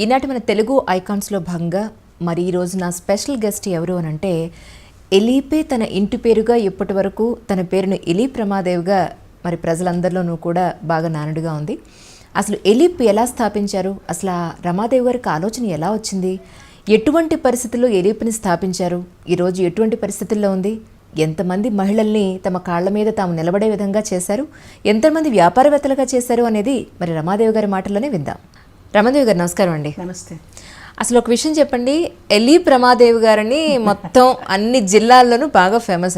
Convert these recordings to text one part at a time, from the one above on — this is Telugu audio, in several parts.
ఈనాటి మన తెలుగు ఐకాన్స్లో భాగంగా మరి ఈరోజు నా స్పెషల్ గెస్ట్ ఎవరు అని అంటే ఎలీపే తన ఇంటి పేరుగా ఇప్పటి వరకు తన పేరును ఎలీప్ రమాదేవిగా మరి ప్రజలందరిలోనూ కూడా బాగా నానుడుగా ఉంది. అసలు ఎలీప్ ఎలా స్థాపించారు, అసలు ఆ రమాదేవి గారికి ఆలోచన ఎలా వచ్చింది, ఎటువంటి పరిస్థితుల్లో ఎలీప్ని స్థాపించారు, ఈరోజు ఎటువంటి పరిస్థితుల్లో ఉంది, ఎంతమంది మహిళల్ని తమ కాళ్ల మీద తాము నిలబడే విధంగా చేశారు, ఎంతమంది వ్యాపారవేత్తలుగా చేశారు అనేది మరి రమాదేవి గారి మాటల్లోనే విందాం. రమాదేవి గారు నమస్కారం అండి. నమస్తే. అసలు ఒక విషయం చెప్పండి, ఎలీప్ రమాదేవి గారిని మొత్తం అన్ని జిల్లాల్లోనూ బాగా ఫేమస్.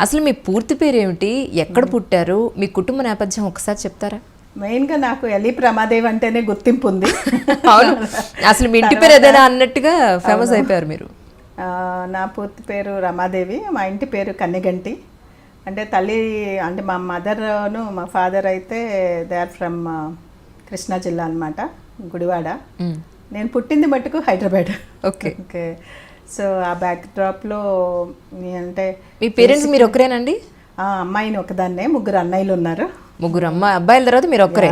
అసలు మీ పూర్తి పేరు ఏమిటి, ఎక్కడ పుట్టారు, మీ కుటుంబ నేపథ్యం ఒకసారి చెప్తారా? మెయిన్గా నాకు ఎలీప్ రమాదేవి అంటేనే గుర్తింపు ఉంది. అవును, అసలు మీ ఇంటి పేరు ఏదైనా అన్నట్టుగా ఫేమస్ అయిపోయారు మీరు. నా పూర్తి పేరు రమాదేవి, మా ఇంటి పేరు కన్నెగంటి. అంటే తల్లి అంటే మా మదర్ను మా ఫాదర్ అయితే దే ఆర్ ఫ్రమ్ కృష్ణా జిల్లా అనమాట, గుడివాడ. నేను పుట్టింది మట్టుకు హైదరాబాద్. Okay okay. సో ఆ బ్యాక్ డ్రాప్లో అంటే మీ పేరెంట్స్ మీరు ఒక్కరేనండి? అమ్మాయిని ఒకదాన్నే, ముగ్గురు అన్నయ్యలు ఉన్నారు. ముగ్గురు అబ్బాయిల తర్వాత మీరు ఒక్కరే.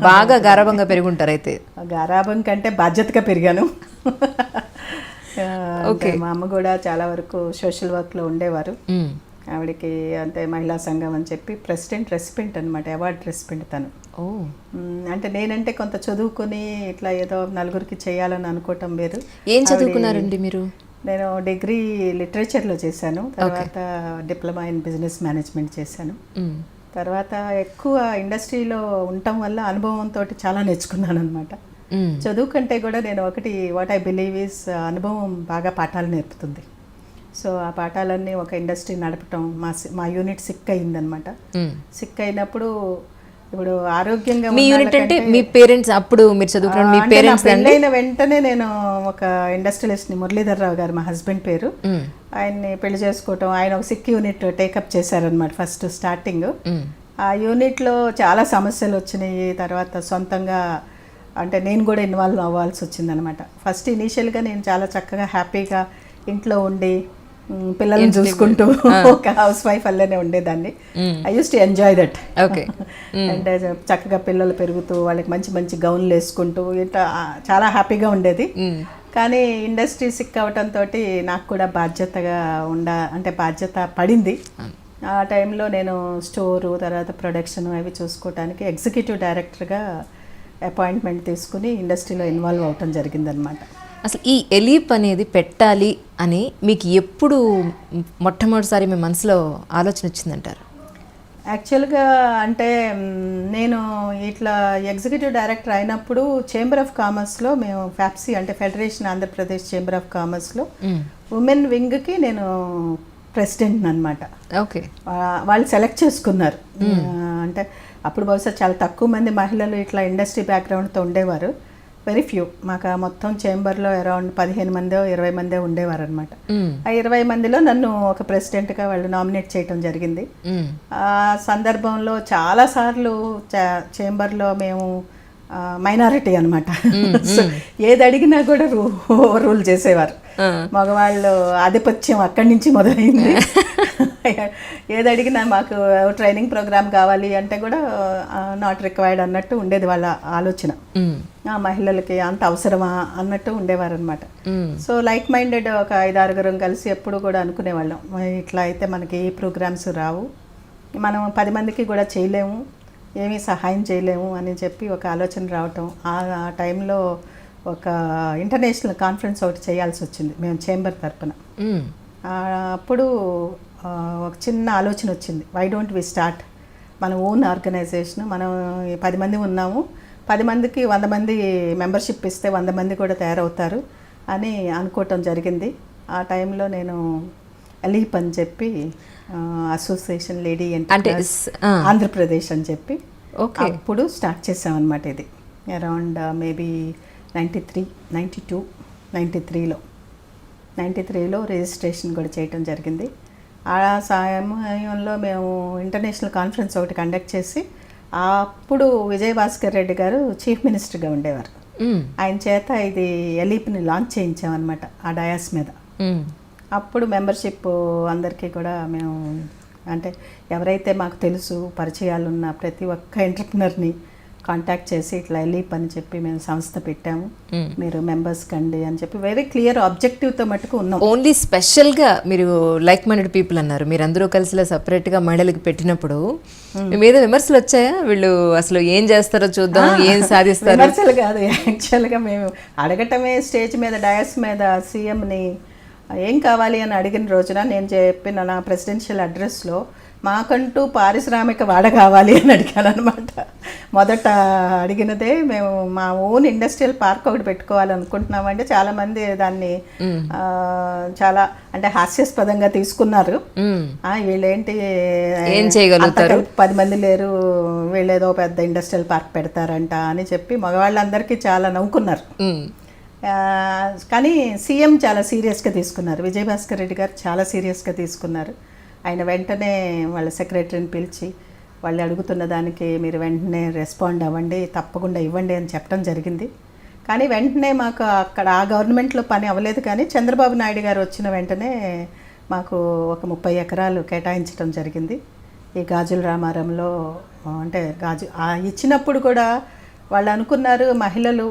బాగా గారాబంగా పెరుగుంటారు అయితే. గారాబం కంటే బాధ్యతగా పెరిగాను. మా అమ్మ కూడా చాలా వరకు సోషల్ వర్క్లో ఉండేవారు. ఆవిడకి అంటే మహిళా సంఘం అని చెప్పి ప్రెసిడెంట్ రెసిపెంట్ అనమాట, అవార్డ్ రెసిపెంట్ తను. అంటే నేనంటే కొంత చదువుకొని ఇట్లా ఏదో నలుగురికి చేయాలని అనుకోవటం వేరు. ఏం చదువుకున్నారండి మీరు? నేను డిగ్రీ లిటరేచర్లో చేశాను, తర్వాత డిప్లొమా ఇన్ బిజినెస్ మేనేజ్మెంట్ చేశాను. తర్వాత ఎక్కువ ఇండస్ట్రీలో ఉండటం వల్ల అనుభవంతో చాలా నేర్చుకున్నాను అనమాట. చదువు కంటే కూడా నేను ఒకటి వాట్ ఐ బిలీవ్ ఈజ్ అనుభవం బాగా పాఠాలు నేర్పుతుంది. సో ఆ పాఠాలన్నీ ఒక ఇండస్ట్రీ నడపటం, మా యూనిట్ సిక్ అయిందనమాట. సిక్ అయినప్పుడు ఇప్పుడు ఆరోగ్యంగా మీ యూనిట్ అంటే మీ పేరెంట్స్ అప్పుడు మీరు చదువుకున్న మీ పేరెంట్స్ పెళ్ళైన వెంటనే నేను ఒక ఇండస్ట్రియలిస్ట్ని, మురళీధర్రావు గారు మా హస్బెండ్ పేరు, ఆయన్ని పెళ్లి చేసుకోవటం, ఆయన ఒక సిక్ యూనిట్ టేకప్ చేశారనమాట ఫస్ట్ స్టార్టింగ్. ఆ యూనిట్లో చాలా సమస్యలు వచ్చినాయి. తర్వాత సొంతంగా అంటే నేను కూడా ఇన్వాల్వ్ అవ్వాల్సి వచ్చిందనమాట. ఫస్ట్ ఇనీషియల్గా నేను చాలా చక్కగా హ్యాపీగా ఇంట్లో ఉండి పిల్లల్ని చూసుకుంటూ ఒక హౌస్ వైఫ్ అల్లనే ఉండేదాన్ని. I use to enjoy that. అంటే చక్కగా పిల్లలు పెరుగుతూ వాళ్ళకి మంచి మంచి గౌన్లు వేసుకుంటూ ఇట్లా చాలా హ్యాపీగా ఉండేది. కానీ ఇండస్ట్రీ సిక్ అవటంతో నాకు కూడా బాధ్యతగా అంటే బాధ్యత పడింది. ఆ టైంలో నేను స్టోరు, తర్వాత ప్రొడక్షన్ అవి చూసుకోవటానికి ఎగ్జిక్యూటివ్ డైరెక్టర్గా అపాయింట్మెంట్ తీసుకుని ఇండస్ట్రీలో ఇన్వాల్వ్ అవటం జరిగిందనమాట. అసలు ఈ ఎలీప్ అనేది పెట్టాలి అని మీకు ఎప్పుడు మొట్టమొదటిసారి మీ మనసులో ఆలోచన వచ్చిందంటారు? యాక్చువల్గా అంటే నేను ఇట్లా ఎగ్జిక్యూటివ్ డైరెక్టర్ అయినప్పుడు చేంబర్ ఆఫ్ కామర్స్లో మేము ఫ్యాప్సీ అంటే ఫెడరేషన్ ఆంధ్రప్రదేశ్ చేంబర్ ఆఫ్ కామర్స్లో ఉమెన్ వింగ్కి నేను ప్రెసిడెంట్ అనమాట. ఓకే. వాళ్ళు సెలెక్ట్ చేసుకున్నారు. అంటే అప్పుడు బహుశా చాలా తక్కువ మంది మహిళలు ఇట్లా ఇండస్ట్రీ బ్యాక్గ్రౌండ్తో ఉండేవారు, వెరీ ఫ్యూ. మాకు మొత్తం చేంబర్లో అరౌండ్ 15 మందో 20 మందో ఉండేవారు అనమాట. ఆ 20 మందిలో నన్ను ఒక ప్రెసిడెంట్గా వాళ్ళు నామినేట్ చేయడం జరిగింది. ఆ సందర్భంలో చాలాసార్లు చేంబర్లో మేము మైనారిటీ అనమాట. సో ఏది అడిగినా కూడా రూల్ చేసేవారు. మగవాళ్ళు ఆధిపత్యం అక్కడి నుంచి మొదలైంది. ఏది అడిగినా మాకు ట్రైనింగ్ ప్రోగ్రామ్ కావాలి అంటే కూడా నాట్ రిక్వైర్డ్ అన్నట్టు ఉండేది వాళ్ళ ఆలోచన. మహిళలకి అంత అవసరమా అన్నట్టు ఉండేవారు అనమాట. సో లైక్ మైండెడ్ ఒక 5-6 కలిసి ఎప్పుడు కూడా అనుకునేవాళ్ళం, ఇట్లా అయితే మనకి ఏ ప్రోగ్రామ్స్ రావు, మనం 10 మందికి కూడా చేయలేము, ఏమీ సహాయం చేయలేము అని చెప్పి ఒక ఆలోచన రావటం. ఆ టైంలో ఒక ఇంటర్నేషనల్ కాన్ఫరెన్స్ ఒకటి చేయాల్సి వచ్చింది మేము చేంబర్ తరపున. అప్పుడు ఒక చిన్న ఆలోచన వచ్చింది, వై డోంట్ వి స్టార్ట్ మన ఓన్ ఆర్గనైజేషన్. మనం 10 మంది ఉన్నాము, 10 మందికి 100 మంది మెంబర్షిప్ ఇస్తే 100 మంది కూడా తయారవుతారు అని అనుకోవటం జరిగింది. ఆ టైంలో నేను ఎలీప్ అని చెప్పి అసోసియేషన్ లేడీ ఎంటర్ప్రైజ్ ఆంధ్రప్రదేశ్ అని చెప్పి అప్పుడు స్టార్ట్ చేసామన్నమాట. ఇది అరౌండ్ మేబీ 93లో రిజిస్ట్రేషన్ కూడా చేయటం జరిగింది. ఆ సమయంలో మేము ఇంటర్నేషనల్ కాన్ఫరెన్స్ ఒకటి కండక్ట్ చేసి అప్పుడు విజయభాస్కర్ రెడ్డి గారు చీఫ్ మినిస్టర్గా ఉండేవారు. ఆయన చేత ఇది ఎలీప్ని లాంచ్ చేయించామన్నమాట ఆ డయాస్ మీద. అప్పుడు మెంబర్షిప్ అందరికీ కూడా మేము అంటే ఎవరైతే మాకు తెలుసు పరిచయాలు ఉన్న ప్రతి ఒక్క ఎంటర్ప్రినర్ని కాంటాక్ట్ చేసి ఇట్లా ఎలీప్ అని చెప్పి మేము సంస్థ పెట్టాము, మీరు మెంబర్స్ కండి అని చెప్పి వెరీ క్లియర్ ఆబ్జెక్టివ్తో మటుకు ఉన్నాం. ఓన్లీ స్పెషల్గా మీరు లైక్ మైండెడ్ పీపుల్ అన్నారు, మీరు అందరూ కలిసి సపరేట్గా మహిళలకు పెట్టినప్పుడు మీ మీద విమర్శలు వచ్చాయా? వీళ్ళు అసలు ఏం చేస్తారో చూద్దాం, ఏం సాధిస్తారు? విమర్శలు కాదు, యాక్చువల్గా మేము అడగటమే స్టేజ్ మీద డయాస్ మీద సీఎంని ఏం కావాలి అని అడిగిన రోజున నేను చెప్పిన నా ప్రెసిడెన్షియల్ అడ్రస్లో మాకంటూ పారిశ్రామిక వాడ కావాలి అని అడిగాను అనమాట. మొదట అడిగినదే మేము మా ఓన్ ఇండస్ట్రియల్ పార్క్ ఒకటి పెట్టుకోవాలనుకుంటున్నామంటే చాలామంది దాన్ని చాలా అంటే హాస్యాస్పదంగా తీసుకున్నారు. వీళ్ళేంటి ఏం చేయగలుగుతారు, 10 మంది లేరు, వీళ్ళేదో పెద్ద ఇండస్ట్రియల్ పార్క్ పెడతారంట అని చెప్పి మగవాళ్ళందరికీ చాలా నవ్వుకున్నారు. కానీ సీఎం చాలా సీరియస్గా తీసుకున్నారు, విజయభాస్కర్ రెడ్డి గారు చాలా సీరియస్గా తీసుకున్నారు. ఆయన వెంటనే వాళ్ళ సెక్రటరీని పిలిచి వాళ్ళు అడుగుతున్న దానికి మీరు వెంటనే రెస్పాండ్ అవ్వండి, తప్పకుండా ఇవ్వండి అని చెప్పడం జరిగింది. కానీ వెంటనే మాకు అక్కడ ఆ గవర్నమెంట్లో పని అవ్వలేదు. కానీ చంద్రబాబు నాయుడు గారు వచ్చిన వెంటనే మాకు ఒక 30 ఎకరాలు కేటాయించడం జరిగింది ఈ గాజుల రామారంలో. అంటే ఇచ్చినప్పుడు కూడా వాళ్ళు అనుకున్నారు మహిళలు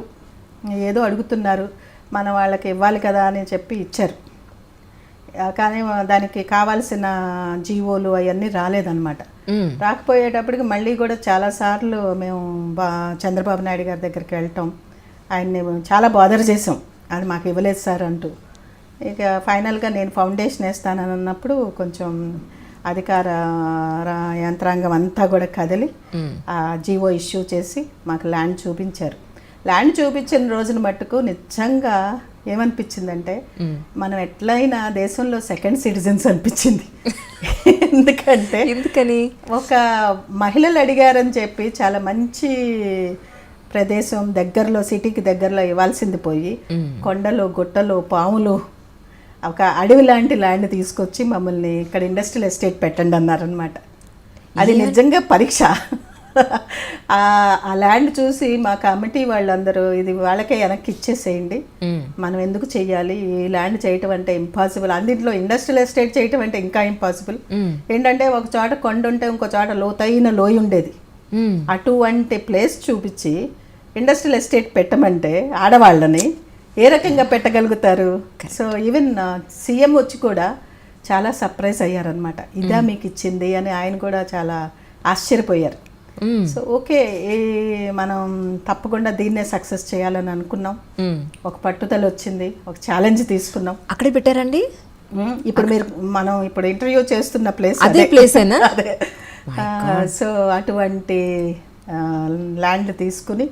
ఏదో అడుగుతున్నారు, మనం వాళ్ళకి ఇవ్వాలి కదా అని చెప్పి ఇచ్చారు. కానీ దానికి కావాల్సిన జీవోలు అవన్నీ రాలేదన్నమాట. రాకపోయేటప్పటికి మళ్ళీ కూడా చాలాసార్లు మేము చంద్రబాబు నాయుడు గారి దగ్గరికి వెళ్ళటం, ఆయన్ని చాలా బాదర్ చేసాం, అది మాకు ఇవ్వలేదు సార్ అంటూ. ఇక ఫైనల్గా నేను ఫౌండేషన్ వేస్తానని అన్నప్పుడు కొంచెం అధికార యంత్రాంగం అంతా కూడా కదిలి ఆ జీవో ఇష్యూ చేసి మాకు ల్యాండ్ చూపించారు. ల్యాండ్ చూపించిన రోజున మట్టుకు నిజంగా ఏమనిపించిందంటే మనం ఎట్లయినా దేశంలో సెకండ్ సిటిజన్స్ అనిపించింది. ఎందుకని ఒక మహిళలు అడిగారని చెప్పి చాలా మంచి ప్రదేశం దగ్గరలో, సిటీకి దగ్గరలో ఇవ్వాల్సింది పోయి కొండలు గుట్టలు పాములు ఒక అడవి లాంటి ల్యాండ్ తీసుకొచ్చి మమ్మల్ని ఇక్కడ ఇండస్ట్రియల్ ఎస్టేట్ పెట్టండి అన్నారనమాట. అది నిజంగా పరీక్ష. ఆ ల్యాండ్ చూసి మా కమిటీ వాళ్ళందరూ ఇది వాళ్ళకే వెనక్కి ఇచ్చేసేయండి, మనం ఎందుకు చెయ్యాలి, ఈ ల్యాండ్ చేయటం అంటే ఇంపాసిబుల్, అందులో ఇండస్ట్రియల్ ఎస్టేట్ చేయటం అంటే ఇంకా ఇంపాసిబుల్. ఏంటంటే ఒక చోట కొండ ఉంటే ఇంకో చోట లోతైన లోయ ఉండేది, అటువంటి ప్లేస్ చూపించి ఇండస్ట్రియల్ ఎస్టేట్ పెట్టమంటే ఆడవాళ్ళని ఏ రకంగా పెట్టగలుగుతారు? సో ఈవెన్ సీఎం వచ్చి కూడా చాలా సర్ప్రైజ్ అయ్యారనమాట, ఇదా మీకు ఇచ్చింది అని ఆయన కూడా చాలా ఆశ్చర్యపోయారు. సో ఓకే, మనం తప్పకుండా దీన్నే సక్సెస్ చేయాలని అనుకున్నాం. ఒక పట్టుదల వచ్చింది, ఒక ఛాలెంజ్ తీసుకున్నాం. అక్కడే పెట్టారండి ఇప్పుడు మనం ఇప్పుడు ఇంటర్వ్యూ చేస్తున్న ప్లేస్ అదే ప్లేస్ అదే. సో అటువంటి ల్యాండ్ తీసుకుని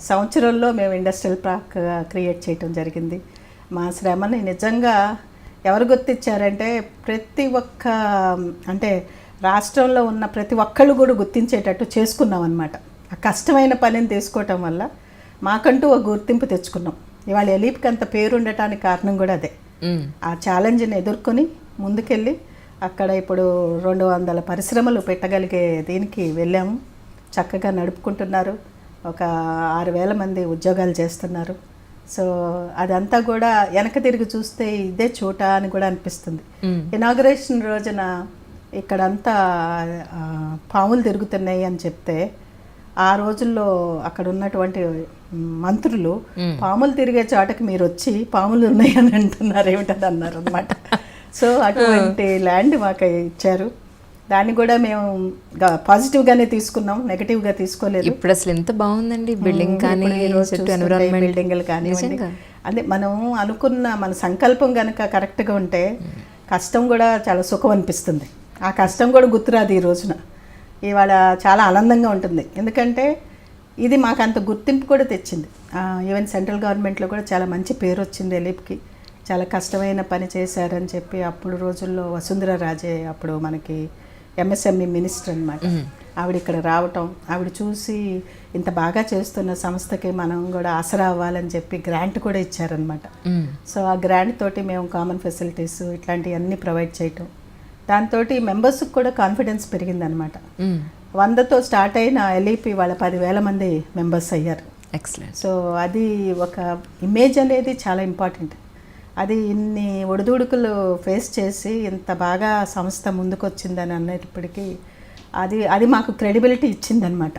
సంవత్సరంలో మేము ఇండస్ట్రియల్ పార్క్ క్రియేట్ చేయటం జరిగింది. మా శ్రమని నిజంగా ఎవరు గుర్తించారంటే ప్రతి ఒక్క అంటే రాష్ట్రంలో ఉన్న ప్రతి ఒక్కళ్ళు కూడా గుర్తించేటట్టు చేసుకున్నాం అనమాట. ఆ కష్టమైన పనిని తీసుకోవటం వల్ల మాకంటూ ఒక గుర్తింపు తెచ్చుకున్నాం. ఇవాళ ఎలీప్కి అంత పేరు ఉండటానికి కారణం కూడా అదే. ఆ ఛాలెంజ్ని ఎదుర్కొని ముందుకెళ్ళి అక్కడ ఇప్పుడు 200 పరిశ్రమలు పెట్టగలిగే దీనికి వెళ్ళాము. చక్కగా నడుపుకుంటున్నారు, ఒక 6,000 మంది ఉద్యోగాలు చేస్తున్నారు. సో అదంతా కూడా వెనక తిరిగి చూస్తే ఇదే చోట అని కూడా అనిపిస్తుంది. ఇనాగరేషన్ రోజున ఇక్కడంతా పాములు తిరుగుతున్నాయి అని చెప్తే ఆ రోజుల్లో అక్కడ ఉన్నటువంటి మంత్రులు పాములు తిరిగే చోటకి మీరు వచ్చి పాములు ఉన్నాయని అంటున్నారు ఏమిటని అన్నారు అనమాట. సో అటువంటి ల్యాండ్ మాకు ఇచ్చారు. దాన్ని కూడా మేము పాజిటివ్గానే తీసుకున్నాం, నెగటివ్గా తీసుకోలేదు. ఇప్పుడు అసలు ఎంత బాగుందండి బిల్డింగ్ కానీ బిల్డింగ్లు కానివ్వండి. అదే మనం అనుకున్న మన సంకల్పం కనుక కరెక్ట్గా ఉంటే కష్టం కూడా చాలా సుఖం అనిపిస్తుంది. ఆ కష్టం కూడా గుర్తురాదు ఈ రోజున. ఇవాళ చాలా ఆనందంగా ఉంటుంది, ఎందుకంటే ఇది మాకు అంత గుర్తింపు కూడా తెచ్చింది. ఈవెన్ సెంట్రల్ గవర్నమెంట్లో కూడా చాలా మంచి పేరు వచ్చింది ఎలీప్కి. చాలా కష్టమైన పని చేశారని చెప్పి అప్పుడు రోజుల్లో వసుంధర రాజే అప్పుడు మనకి ఎంఎస్ఎంఈ మినిస్టర్ అనమాట, ఆవిడ ఇక్కడ రావటం, ఆవిడ చూసి ఇంత బాగా చేస్తున్న సంస్థకి మనం కూడా ఆసరా అవ్వాలని చెప్పి గ్రాంట్ కూడా ఇచ్చారనమాట. సో ఆ గ్రాంట్ తోటి మేము కామన్ ఫెసిలిటీస్ ఇట్లాంటివన్నీ ప్రొవైడ్ చేయటం, దాంతో మెంబర్స్కి కూడా కాన్ఫిడెన్స్ పెరిగిందనమాట. 100తో స్టార్ట్ అయిన ఎలీప్ వాళ్ళ 10,000 మంది మెంబర్స్ అయ్యారు. ఎక్సలెంట్. సో అది ఒక ఇమేజ్ అనేది చాలా ఇంపార్టెంట్. అది ఇన్ని ఒడిదుడుకులు ఫేస్ చేసి ఇంత బాగా సంస్థ ముందుకు వచ్చిందని అనేటప్పటికీ అది మాకు క్రెడిబిలిటీ ఇచ్చిందనమాట.